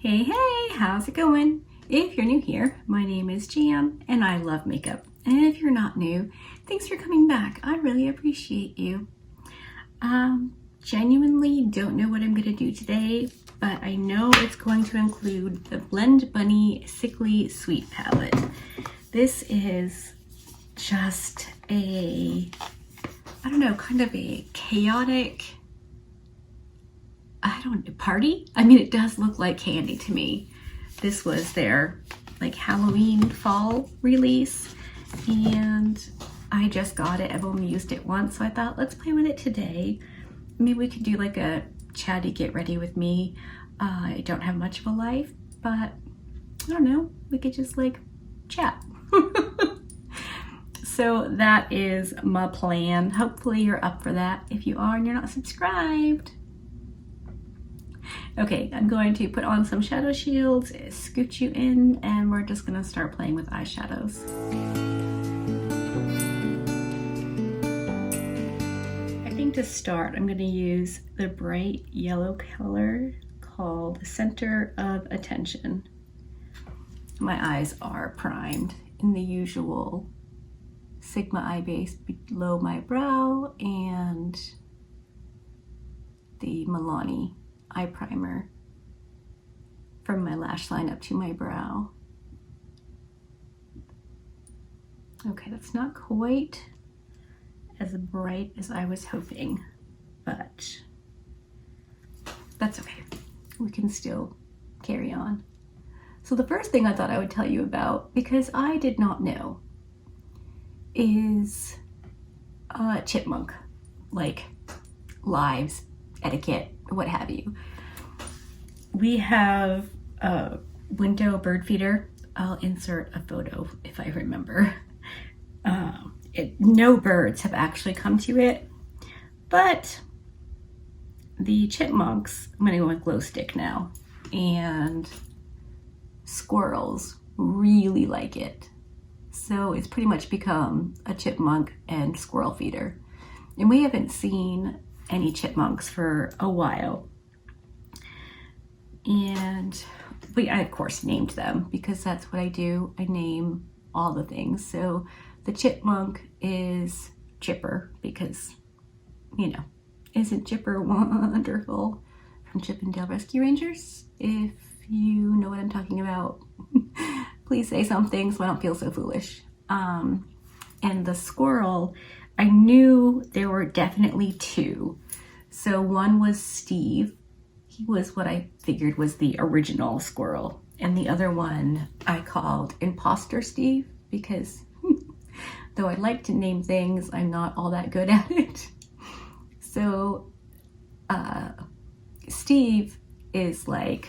Hey, how's it going? If you're new here, my name is Jan and I love makeup. And if you're not new, thanks for coming back. I really appreciate you. Genuinely don't know what I'm going to do today, but I know it's going to include the Blend Bunny Sickly Sweet palette. This is just a, I don't know, kind of a chaotic, party? I mean, it does look like candy to me. This was their like Halloween fall release and I just got it. I've only used it once, so I thought let's play with it today. Maybe we could do like a chatty get ready with me. I don't have much of a life, but I don't know, we could just like chat. So that is my plan. Hopefully you're up for that. If you are and you're not subscribed. Okay, I'm going to put on some shadow shields, scoot you in, and we're just gonna start playing with eyeshadows. I think to start, I'm gonna use the bright yellow color called Center of Attention. My eyes are primed in the usual Sigma eye base below my brow and the Milani eye primer from my lash line up to my brow. Okay, that's not quite as bright as I was hoping, but that's okay. We can still carry on. So the first thing I thought I would tell you about, because I did not know, is chipmunk, like lives, etiquette, what have you. We have a window bird feeder. I'll insert a photo if I remember. No birds have actually come to it, but the chipmunks, I'm gonna go with glow stick now, and squirrels really like it. So it's pretty much become a chipmunk and squirrel feeder. And we haven't seen any chipmunks for a while. And I of course named them because that's what I do. I name all the things. So the chipmunk is Chipper because, you know, isn't Chipper wonderful from Chip and Dale Rescue Rangers? If you know what I'm talking about, please say something so I don't feel so foolish. And the squirrel, I knew there were definitely two. So one was Steve. He was what I figured was the original squirrel. And the other one I called Imposter Steve because though I like to name things, I'm not all that good at it. So Steve is like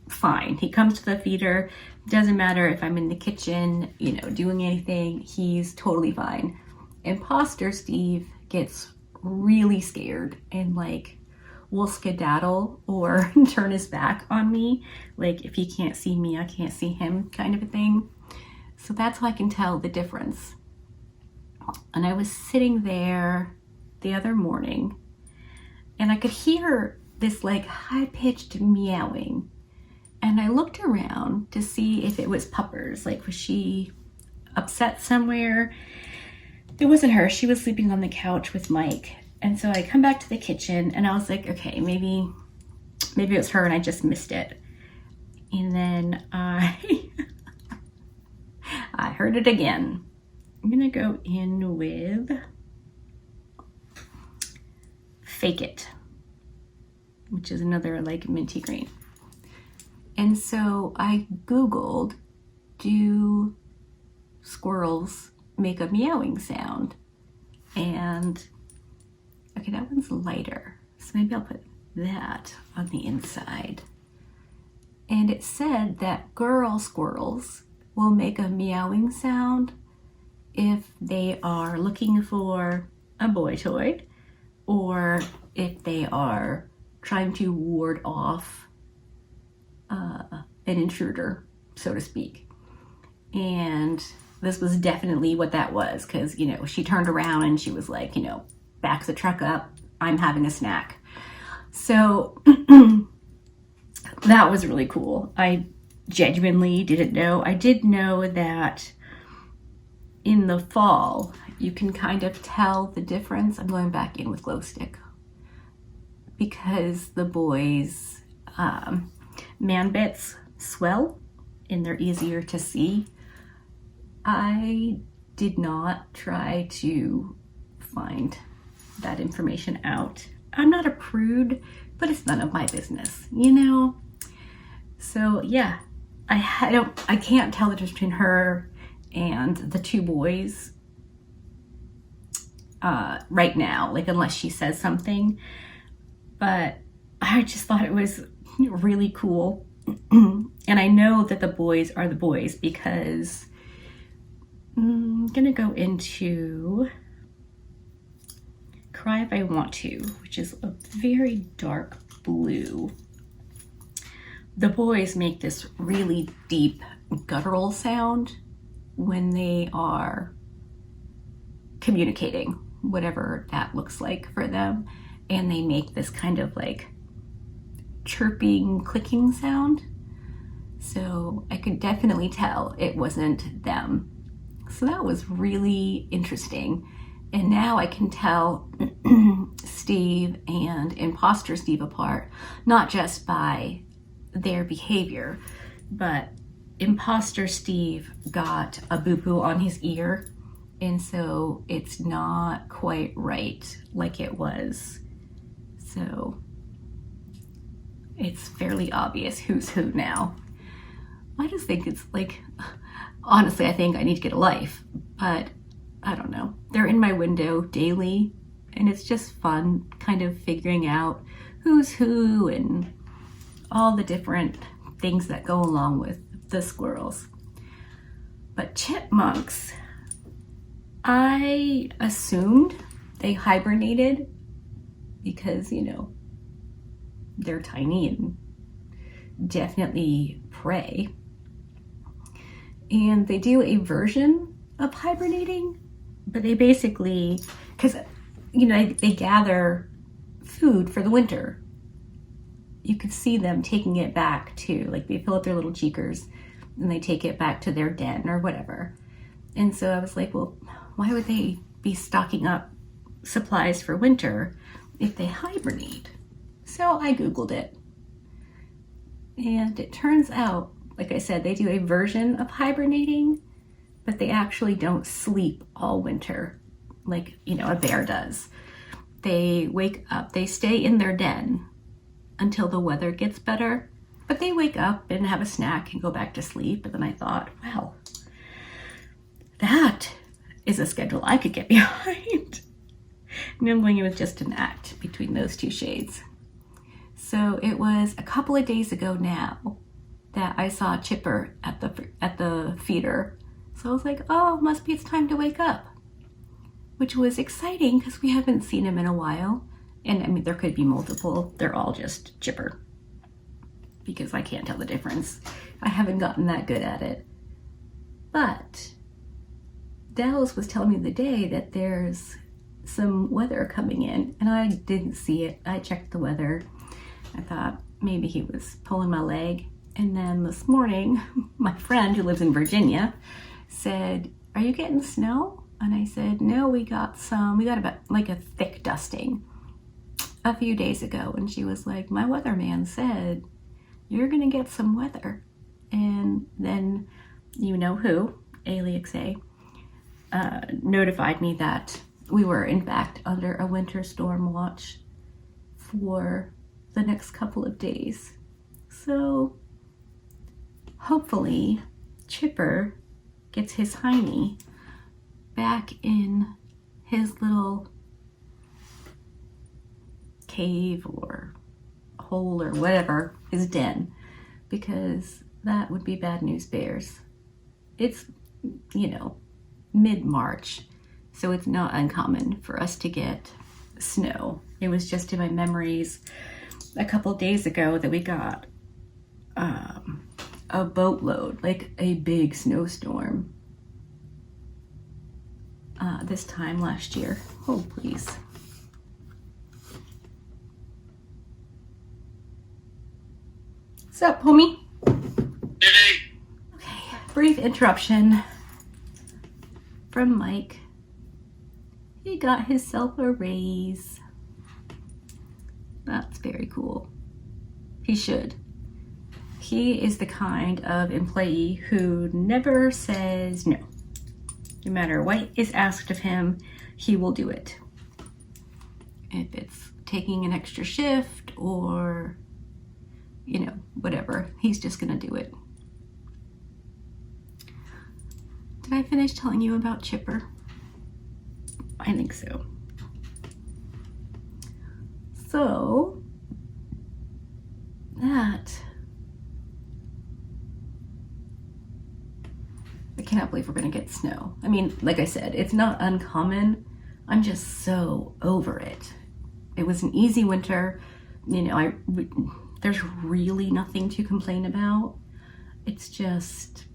fine. He comes to the feeder. Doesn't matter if I'm in the kitchen, you know, doing anything, he's totally fine. Imposter Steve gets really scared and like will skedaddle or turn his back on me. Like if he can't see me, I can't see him kind of a thing. So that's how I can tell the difference. And I was sitting there the other morning and I could hear this like high-pitched meowing. And I looked around to see if it was Puppers, like was she upset somewhere? It wasn't her, she was sleeping on the couch with Mike. And so I come back to the kitchen and I was like, okay, maybe it was her and I just missed it. And then I heard it again. I'm gonna go in with Fake It, which is another like minty green. And so I Googled, do squirrels make a meowing sound? And okay, that one's lighter. So maybe I'll put that on the inside. And it said that girl squirrels will make a meowing sound if they are looking for a boy toy or if they are trying to ward off an intruder, so to speak. And this was definitely what that was because, you know, she turned around and she was like, you know, backs the truck up, I'm having a snack. So that was really cool. I genuinely didn't know. I did know that in the fall, you can kind of tell the difference. I'm going back in with glow stick because the boys' man bits swell and they're easier to see. I did not try to find that information out. I'm not a prude, but it's none of my business, you know? So yeah, I can't tell the difference between her and the two boys right now, like unless she says something. But I just thought it was really cool. And I know that the boys are the boys because I'm gonna go into Cry If I Want To, which is a very dark blue. The boys make this really deep guttural sound when they are communicating, whatever that looks like for them. And they make this kind of like chirping, clicking sound. So I could definitely tell it wasn't them. So that was really interesting. And now I can tell Steve and Imposter Steve apart, not just by their behavior, but Imposter Steve got a boo-boo on his ear, and so it's not quite right like it was. So it's fairly obvious who's who now. I just think it's like, honestly, I think I need to get a life, but I don't know. They're in my window daily, and it's just fun kind of figuring out who's who and all the different things that go along with the squirrels. But chipmunks, I assumed they hibernated because, you know, they're tiny and definitely prey. And they do a version of hibernating, but they basically, because, you know, they gather food for the winter. You could see them taking it back to, like, they fill up their little cheekers and they take it back to their den or whatever. And so I was like, well, why would they be stocking up supplies for winter if they hibernate? So I Googled it. And it turns out, like I said, they do a version of hibernating, but they actually don't sleep all winter like, you know, a bear does. They wake up, they stay in their den until the weather gets better, but they wake up and have a snack and go back to sleep. And then I thought, wow, that is a schedule I could get behind. Nimbling, it was just an act between those two shades. So it was a couple of days ago now that I saw Chipper at the feeder. So I was like, oh, must be it's time to wake up, which was exciting because we haven't seen him in a while. And I mean, there could be multiple. They're all just Chipper because I can't tell the difference. I haven't gotten that good at it. But Dallas was telling me the day that there's some weather coming in, and I didn't see it. I checked the weather. I thought maybe he was pulling my leg. And then this morning, my friend who lives in Virginia said, are you getting snow? And I said, no, we got about like a thick dusting a few days ago. And she was like, my weatherman said, you're gonna get some weather. And then, you know who, Aliaxe, notified me that we were in fact under a winter storm watch for the next couple of days. So hopefully Chipper gets his hiney back in his little cave or hole or whatever, his den, because that would be bad news bears. It's, you know, mid-March, so it's not uncommon for us to get snow. It was just in my memories a couple days ago that we got a boatload, like a big snowstorm this time last year. Oh, please. What's up, homie? Hey. Okay, brief interruption from Mike. He got himself a raise. That's very cool. He should. He is the kind of employee who never says no. No matter what is asked of him, he will do it. If it's taking an extra shift or, you know, whatever, he's just gonna do it. Did I finish telling you about Chipper? I think so. So, that, I cannot believe we're gonna get snow. I mean, like I said, it's not uncommon. I'm just so over it. It was an easy winter. You know, there's really nothing to complain about. It's just,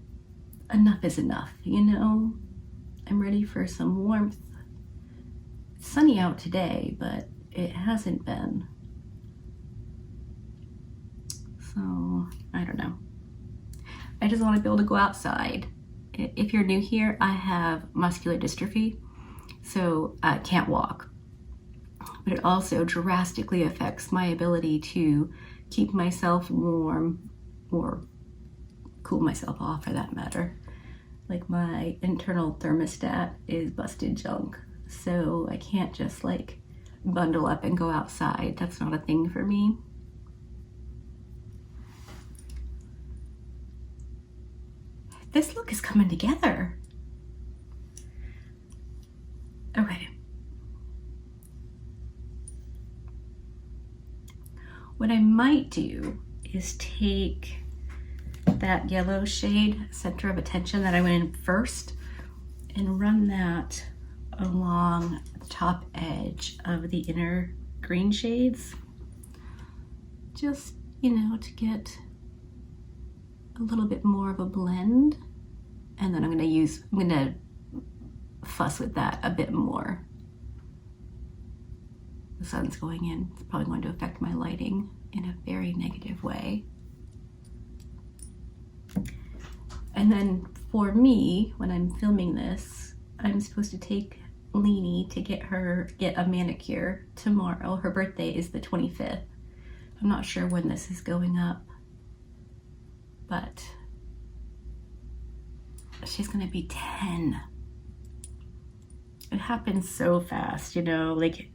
enough is enough, you know? I'm ready for some warmth. It's sunny out today, but it hasn't been. So, I don't know. I just want to be able to go outside. If you're new here, I have muscular dystrophy, so I can't walk. But it also drastically affects my ability to keep myself warm or cool myself off, for that matter. Like, my internal thermostat is busted junk, so I can't just like bundle up and go outside. That's not a thing for me. This look is coming together. Okay. What I might do is take that yellow shade, Center of Attention, that I went in first, and run that along the top edge of the inner green shades. Just, you know, to get a little bit more of a blend. And then I'm gonna fuss with that a bit more. The sun's going in. It's probably going to affect my lighting in a very negative way. And then for me, when I'm filming this, I'm supposed to take Leanie to get a manicure tomorrow. Her birthday is the 25th. I'm not sure when this is going up, but she's gonna be 10. It happens so fast, you know, like,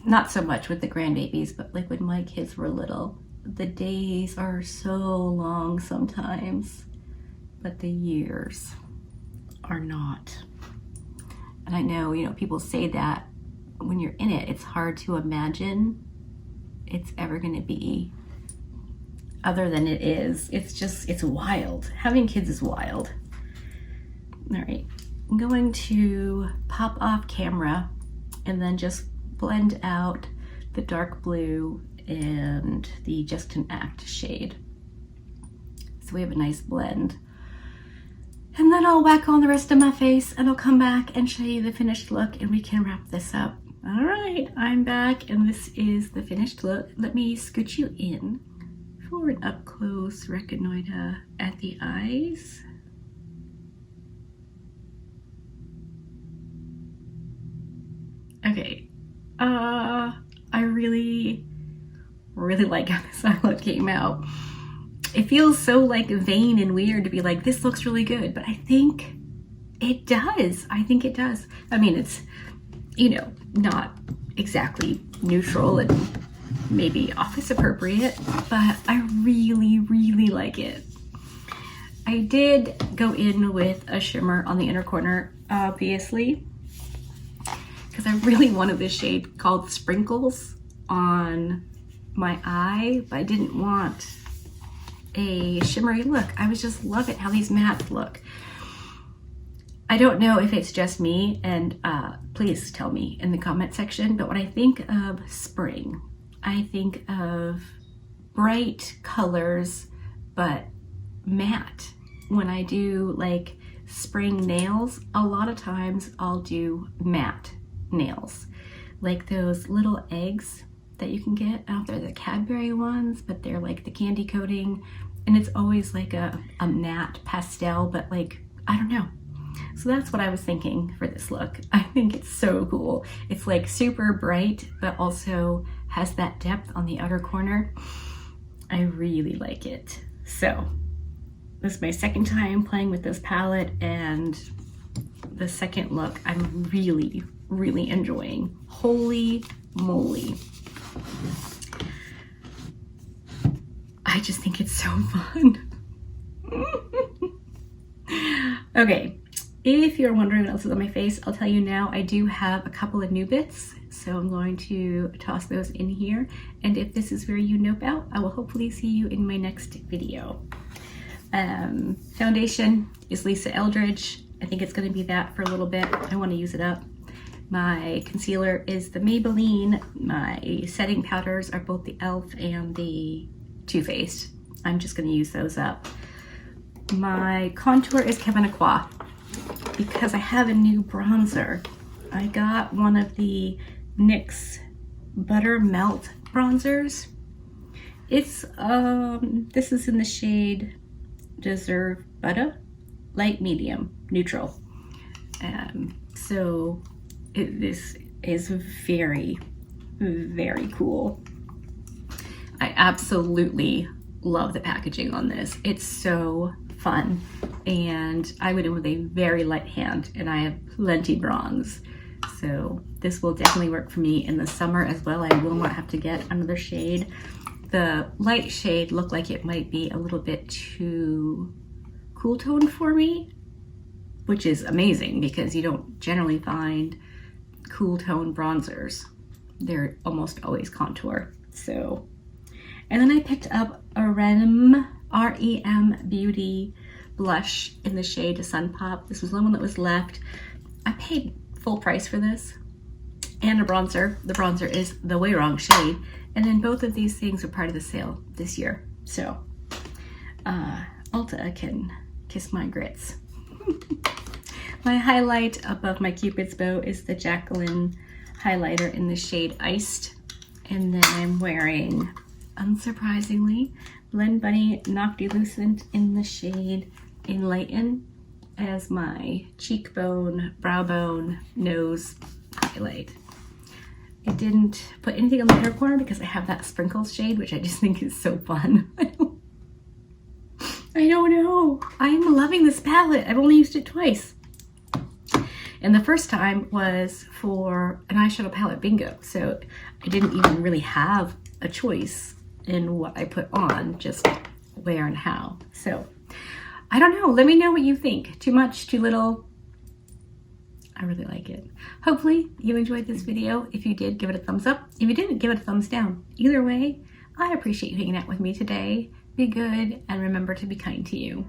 not so much with the grandbabies, but like when my kids were little, the days are so long sometimes, but the years are not. And I know, you know, people say that when you're in it, it's hard to imagine it's ever going to be other than it is. It's wild. Having kids is wild. All right, I'm going to pop off camera and then just blend out the dark blue and the Just an Act shade. So we have a nice blend. And then I'll whack on the rest of my face and I'll come back and show you the finished look and we can wrap this up. All right, I'm back and this is the finished look. Let me scoot you in for an up close reconnoiter at the eyes. Okay, I really like how this eye look came out. It feels so like vain and weird to be like, this looks really good, but I think it does. I think it does. I mean, it's, you know, not exactly neutral and maybe office appropriate, but I really like it. I did go in with a shimmer on the inner corner, obviously, because I really wanted this shade called Sprinkles on my eye, but I didn't want a shimmery look. I was just loving how these mattes look. I don't know if it's just me, and please tell me in the comment section, but when I think of spring, I think of bright colors, but matte. When I do like spring nails, a lot of times I'll do matte nails, like those little eggs that you can get. I don't know if they're the Cadbury ones, but they're like the candy coating, and it's always like a matte pastel, but like, I don't know. So that's what I was thinking for this look. I think it's so cool. It's like super bright, but also has that depth on the outer corner. I really like it. So this is my second time playing with this palette, and the second look I'm really, really enjoying. Holy moly. I just think it's so fun. Okay, if you're wondering what else is on my face, I'll tell you now. I do have a couple of new bits, so I'm going to toss those in here. And if this is where you nope out, I will hopefully see you in my next video. Foundation is Lisa Eldridge. I think it's going to be that for a little bit. I want to use it up. My concealer is the Maybelline. My setting powders are both the e.l.f. and the Too Faced. I'm just going to use those up. My contour is Kevin Aqua because I have a new bronzer. I got one of the NYX Butter Melt bronzers. It's this is in the shade Deserve Butter, light medium, neutral. So this is very, very cool. I absolutely love the packaging on this. It's so fun, and I went in with a very light hand, and I have plenty bronze, so this will definitely work for me in the summer as well. I will not have to get another shade. The light shade looked like it might be a little bit too cool toned for me, which is amazing because you don't generally find cool tone bronzers. They're almost always contour. So, and then I picked up a REM Beauty blush in the shade Sun Pop. This was the one that was left. I paid full price for this, and a bronzer. The bronzer is the way wrong shade, and then both of these things are part of the sale this year. So Ulta can kiss my grits. My highlight above my Cupid's bow is the Jacqueline highlighter in the shade Iced, and then I'm wearing, unsurprisingly, Blend Bunny Noctilucent in the shade Enlighten as my cheekbone, brow bone, nose highlight. I didn't put anything on the inner corner because I have that Sprinkles shade, which I just think is so fun. I don't know. I'm loving this palette. I've only used it twice. And the first time was for an eyeshadow palette bingo. So I didn't even really have a choice in what I put on, just where and how. So I don't know. Let me know what you think. Too much, too little? I really like it. Hopefully you enjoyed this video. If you did, give it a thumbs up. If you didn't, give it a thumbs down. Either way, I appreciate you hanging out with me today. Be good and remember to be kind to you.